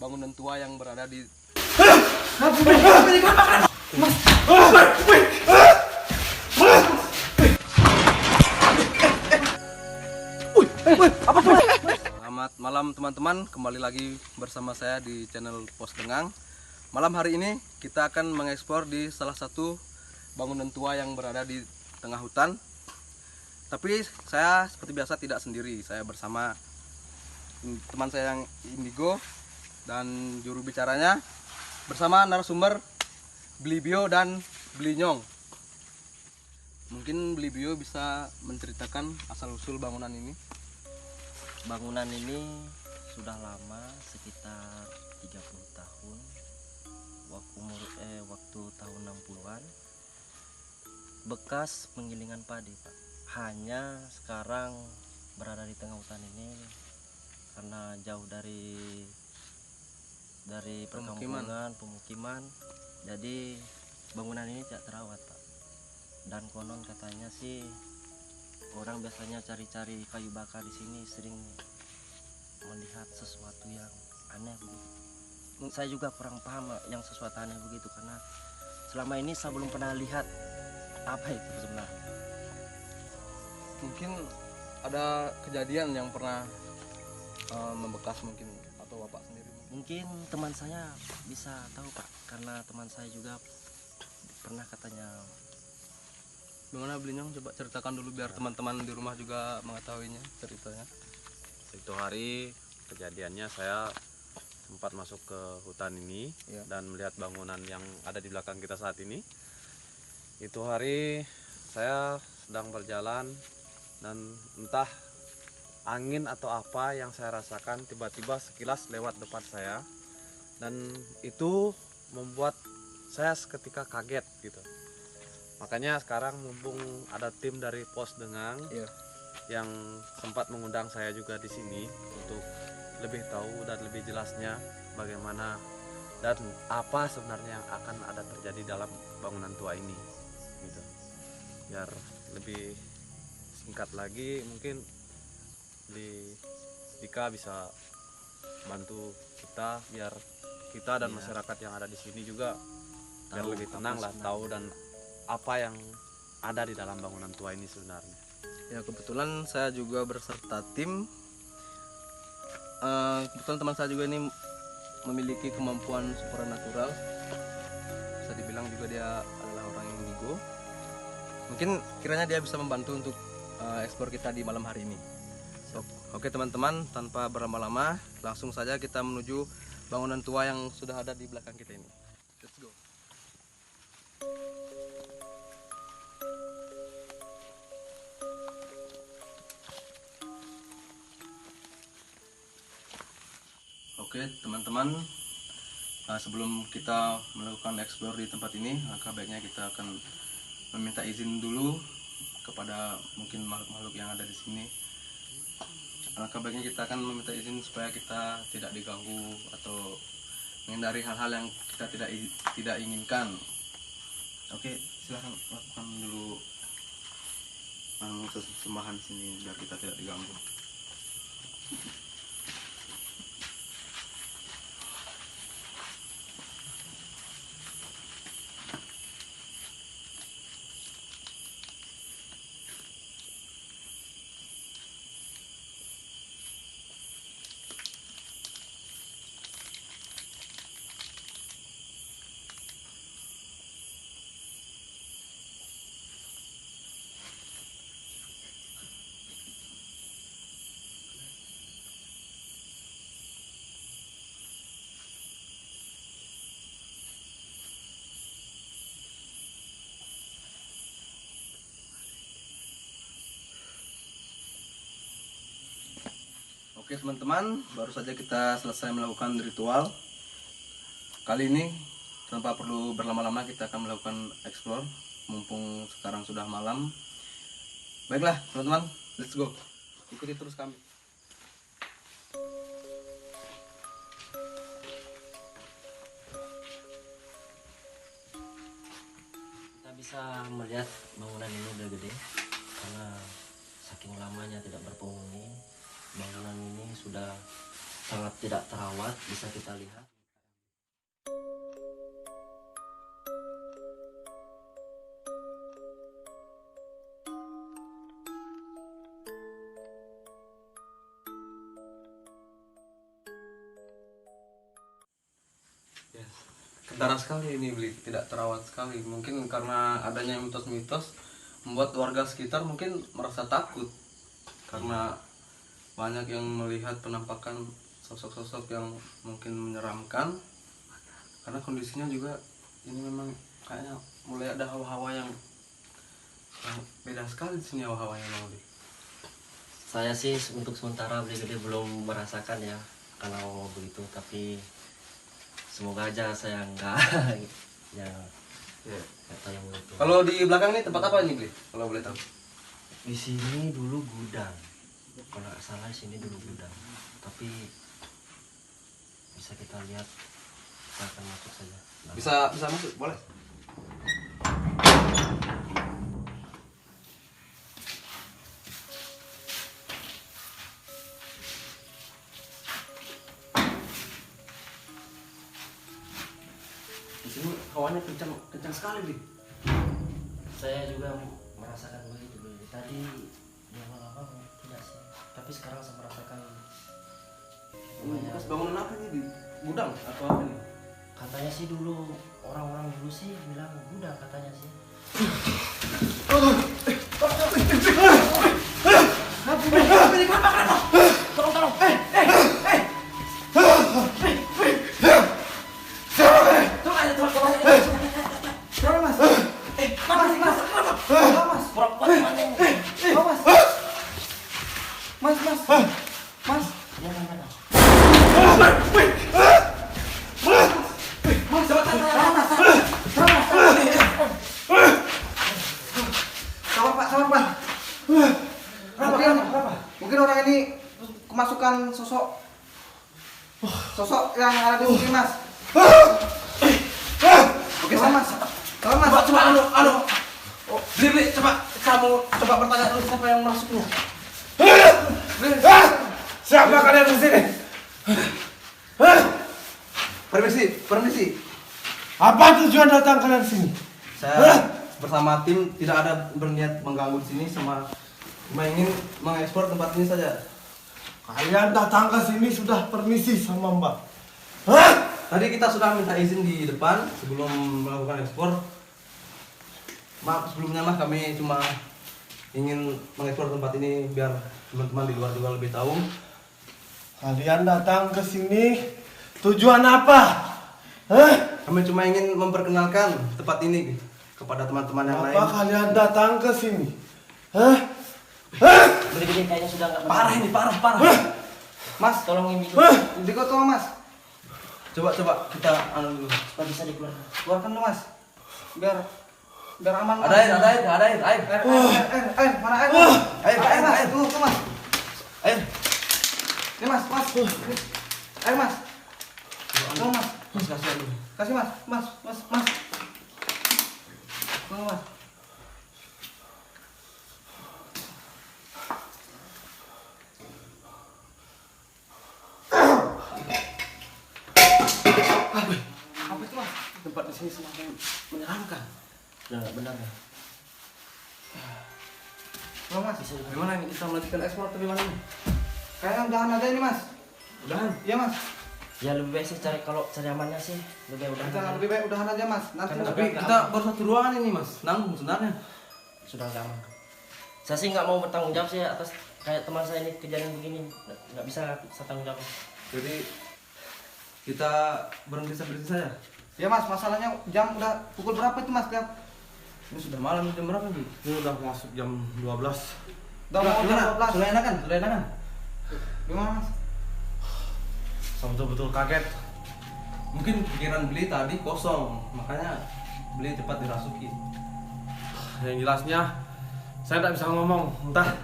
bangunan tua yang berada di Selamat malam teman-teman, kembali lagi bersama saya di channel Pos Dengang. Malam hari ini kita akan mengeksplor di salah satu bangunan tua yang berada di tengah hutan. Tapi saya seperti biasa tidak sendiri, saya bersama teman saya yang Indigo dan juru bicaranya, bersama narasumber Blibio dan Blinyong. Mungkin Blibio bisa menceritakan asal-usul bangunan ini. Bangunan ini sudah lama, sekitar 30 tahun. Waktu tahun 60-an. Bekas penggilingan padi, Pak. Hanya sekarang berada di tengah hutan ini karena jauh dari pemukiman. Jadi bangunan ini tidak terawat, Pak. Dan konon katanya sih orang biasanya cari-cari kayu bakar di sini sering melihat sesuatu yang aneh begitu. Saya juga kurang paham yang sesuatu aneh begitu karena selama ini saya belum pernah lihat apa itu sebenarnya. Mungkin ada kejadian yang pernah membekas mungkin, atau Bapak sendiri? Mungkin teman saya bisa tahu, Pak, karena teman saya juga pernah katanya. Gimana Blinyong, coba ceritakan dulu biar teman-teman di rumah juga mengetahuinya ceritanya. Itu hari kejadiannya saya sempat masuk ke hutan ini dan melihat bangunan yang ada di belakang kita saat ini. Itu hari saya sedang berjalan dan entah angin atau apa yang saya rasakan tiba-tiba sekilas lewat depan saya, dan itu membuat saya seketika kaget gitu. Makanya sekarang mumpung ada tim dari Pos Dengang yang sempat mengundang saya juga di sini untuk lebih tahu dan lebih jelasnya bagaimana dan apa sebenarnya yang akan ada terjadi dalam bangunan tua ini gitu. Biar lebih singkat lagi, mungkin Dika bisa bantu kita biar kita dan masyarakat yang ada di sini juga biar lebih tenang lah, tahu dan apa yang ada di dalam bangunan tua ini sebenarnya. Ya, kebetulan saya juga berserta tim. Kebetulan teman saya juga ini memiliki kemampuan supranatural. Bisa dibilang juga dia adalah orang yang indigo. Mungkin kiranya dia bisa membantu untuk eksplor kita di malam hari ini. Oke teman-teman, tanpa berlama-lama, langsung saja kita menuju bangunan tua yang sudah ada di belakang kita ini. Let's go. Oke teman-teman, sebelum kita melakukan explore di tempat ini, maka baiknya kita akan meminta izin dulu kepada mungkin makhluk-makhluk yang ada di sini. Alangkah baiknya kita akan meminta izin supaya kita tidak diganggu atau menghindari hal-hal yang kita tidak inginkan. Oke, silahkan lakukan dulu sesembahan sini biar kita tidak diganggu. Oke teman-teman, baru saja kita selesai melakukan ritual. Kali ini tanpa perlu berlama-lama kita akan melakukan explore, mumpung sekarang sudah malam. Baiklah teman-teman, let's go. Ikuti terus kami. Kita bisa melihat bangunan ini udah gede karena saking lamanya tidak berpenghuni. Bangunan ini sudah sangat tidak terawat, bisa kita lihat. Kentara sekali ini Bli, tidak terawat sekali. Mungkin karena adanya mitos-mitos membuat warga sekitar mungkin merasa takut karena banyak yang melihat penampakan sosok-sosok yang mungkin menyeramkan. Karena kondisinya juga ini memang kayaknya mulai ada hawa-hawa yang beda sekali di sini hawa-hawanya Bang Bli. Saya sih untuk sementara Beli Gede belum merasakan ya kalau mau begitu, tapi semoga aja saya enggak ya nggak tahu yang begitu. Kalau di belakang ini tempat apa ini Bli? Kalau boleh tahu. Di sini dulu gudang, kalau nggak salah di sini dulu gudang, tapi bisa kita lihat, kita akan masuk saja. Bisa masuk, boleh. Di sini hawanya kencang sekali, Bli. Saya juga merasakan begitu dulu. Tadi di awal-awal tidak sih, tapi sekarang saya merasakan Bekas bangunan apa ini di gudang atau apa ini? katanya sih dulu orang-orang dulu sih bilang gudang katanya sih. Mungkin orang ini kemasukan sosok yang ada di sini, Mas. Oke, Mas. Tolong, Mas. Coba, Bli, coba kamu bertanya dulu siapa yang masuknya. Siapa kalian di sini? Permisi. Apa tujuan datang kalian sini? Saya bersama tim tidak ada berniat mengganggu di sini, cuma ingin mengekspor tempat ini saja. Kalian datang ke sini sudah permisi sama Mbak. Tadi kita sudah minta izin di depan sebelum melakukan ekspor. Maaf sebelumnya mah, kami cuma ingin mengekspor tempat ini biar teman-teman di luar juga lebih tahu. Kalian datang ke sini tujuan apa? Kami cuma ingin memperkenalkan tempat ini kepada teman-teman yang lain. Apa kalian datang ke sini? Beli-beli kayaknya sudah nggak Parah ini, parah. Mas, tolong ini tolong, Mas. Coba kita anu dulu. supaya bisa dikeluarkan. Keluarkan dulu, Mas. Biar aman. Mas. Ada air. Air, mana air? Air, Mas. air. Tuh, Mas. Air. Ini, Mas. Air, Mas. Tolong, Mas. Kasih air dulu. Kasih, Mas. Mas. Tolong, Mas. Apa itu, Mas? Tempat di sini semakin menyeramkan. Benar ya. Tolong, Mas. Gimana ini kita melanjutkan ekspor atau gimana ini? Kayaknya udahan aja ini, Mas. Udahan. Iya, Mas. Ya lebih baik sih kalau cari amannya sih lebih udah. Kita lebih baik udahan aja, Mas. Nanti Tapi kita baru satu ruangan ini Mas, nanggung sebenarnya. Sudah nggak aman. Saya sih nggak mau bertanggung jawab sih atas kayak teman saya ini kejadian begini, nggak bisa saya tanggung jawab. Jadi kita berhenti saja. Ya, Mas, masalahnya jam udah pukul berapa itu, Mas? Lihat. Ini sudah malam, jam berapa nih? Ini udah masuk jam 12. Udah mau jam 12. Sudah enakan. Gimana, Mas? Saya betul-betul kaget. Mungkin pikiran beli tadi kosong, makanya beli cepat dirasuki. Yang jelasnya saya tidak bisa ngomong. Entah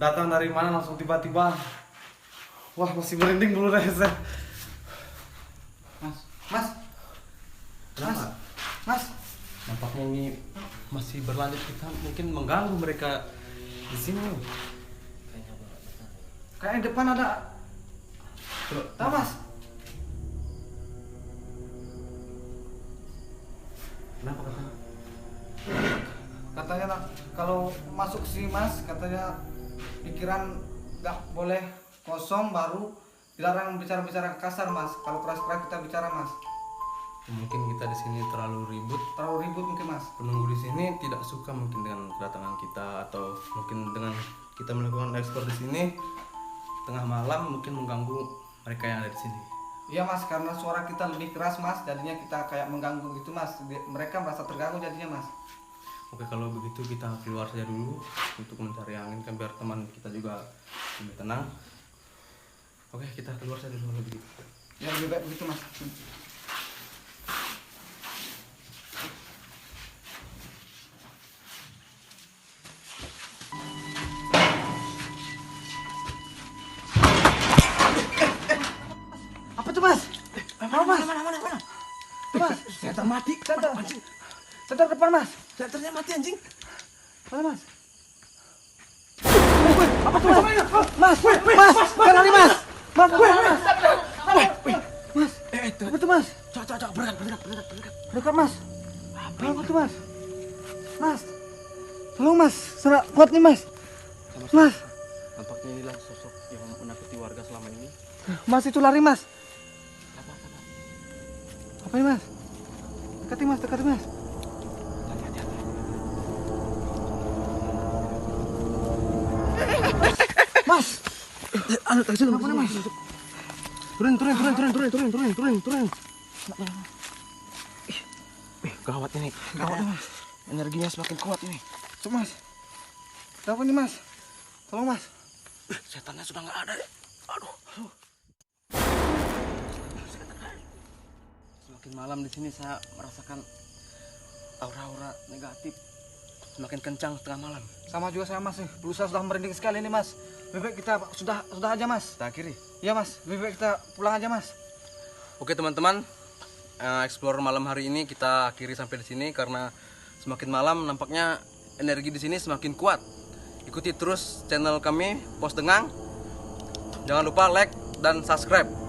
datang dari mana langsung tiba-tiba. Wah, masih merinding bulu saya. Mas. Kenapa? Mas. Nampaknya ini masih berlanjut, kita mungkin mengganggu mereka di sini. Kayaknya depan ada Tahu mas? Kenapa katanya? Katanya kalau masuk sini mas, katanya pikiran nggak boleh kosong, baru dilarang bicara-bicara kasar mas. Kalau keras-keras kita bicara mas. Mungkin kita di sini terlalu ribut. Terlalu ribut mungkin mas. Penunggu di sini tidak suka mungkin dengan kedatangan kita, atau mungkin dengan kita melakukan ekspor di sini tengah malam mungkin mengganggu mereka yang ada di sini. Iya mas, karena suara kita lebih keras mas, jadinya kita kayak mengganggu gitu mas. Mereka merasa terganggu jadinya mas. Oke, kalau begitu kita keluar saja dulu untuk mencari angin kan, biar teman kita juga lebih tenang. Oke, kita keluar saja dulu kalau begitu. Ya lebih baik begitu mas. Apa tuh mas? Mana? Tuh mas, setan mati. Setan depan mas. Setannya mati anjing. Mana mas? Apa tuh mas? Mas, jangan lari mas. Mas. Mas, apa tuh mas? Cok, berdekat. Dekat mas. Apa tuh mas? Mas, tolong mas. Sana kuat nih mas. Mas, Nampaknya inilah sosok yang menakuti warga selama ini. mas itu lari mas. Apa ini mas? Dekati mas. Mas, kenapa nih mas? Turun. Gawat ini. Mas. Energinya semakin kuat ini. Tuh mas. Kenapa nih mas? Tolong mas. Setannya sudah nggak ada. Aduh. Semakin malam di sini saya merasakan aura-aura negatif semakin kencang tengah malam. Sama juga saya mas nih. Berusaha sudah merinding sekali nih mas. Lebih baik kita sudah aja mas. Kita akhiri. Iya mas. Lebih baik kita pulang aja mas. Oke teman-teman, explore malam hari ini kita akhiri sampai di sini karena semakin malam nampaknya energi di sini semakin kuat. Ikuti terus channel kami Pos Dengang. Jangan lupa like dan subscribe.